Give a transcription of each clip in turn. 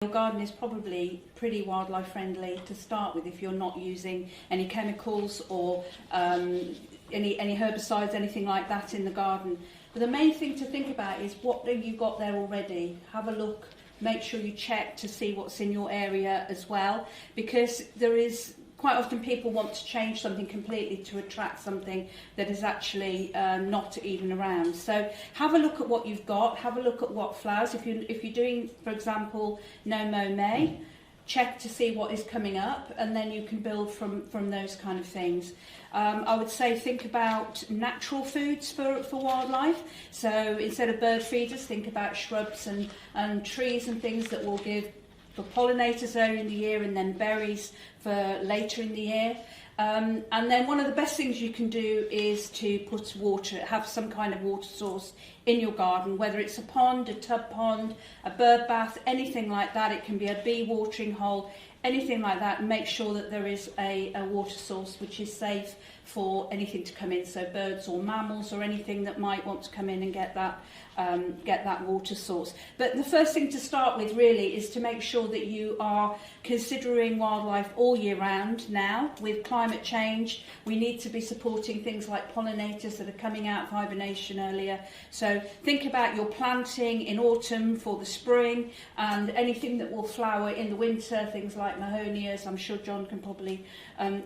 Your garden is probably pretty wildlife friendly to start with if you're not using any chemicals or any herbicides, anything like that in the garden. But the main thing to think about is what have you got there already. Have a look, make sure you check to see what's in your area as well, because there is quite often people want to change something completely to attract something that is actually not even around. So have a look at what you've got, have a look at what flowers. If you're doing, for example, No Mow May, check to see what is coming up, and then you can build from those kind of things. I would say think about natural foods for wildlife. So instead of bird feeders, think about shrubs and trees and things that will give for pollinators early in the year and then berries for later in the year. And then one of the best things you can do is to put water, have some kind of water source in your garden, whether it's a pond, a tub pond, a bird bath, anything like that. It can be a bee watering hole, anything like that. And make sure that there is a water source which is safe for anything to come in, so birds or mammals or anything that might want to come in and get that water source. But the first thing to start with really is to make sure that you are considering wildlife all year round now. With climate change, we need to be supporting things like pollinators that are coming out of hibernation earlier. So think about your planting in autumn for the spring, and anything that will flower in the winter, things like mahonias. I'm sure John can probably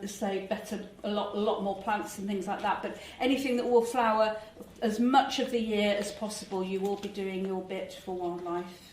say better, a lot more plants and things like that, but anything that will flower as much of the year as possible, you will be doing your bit for wildlife.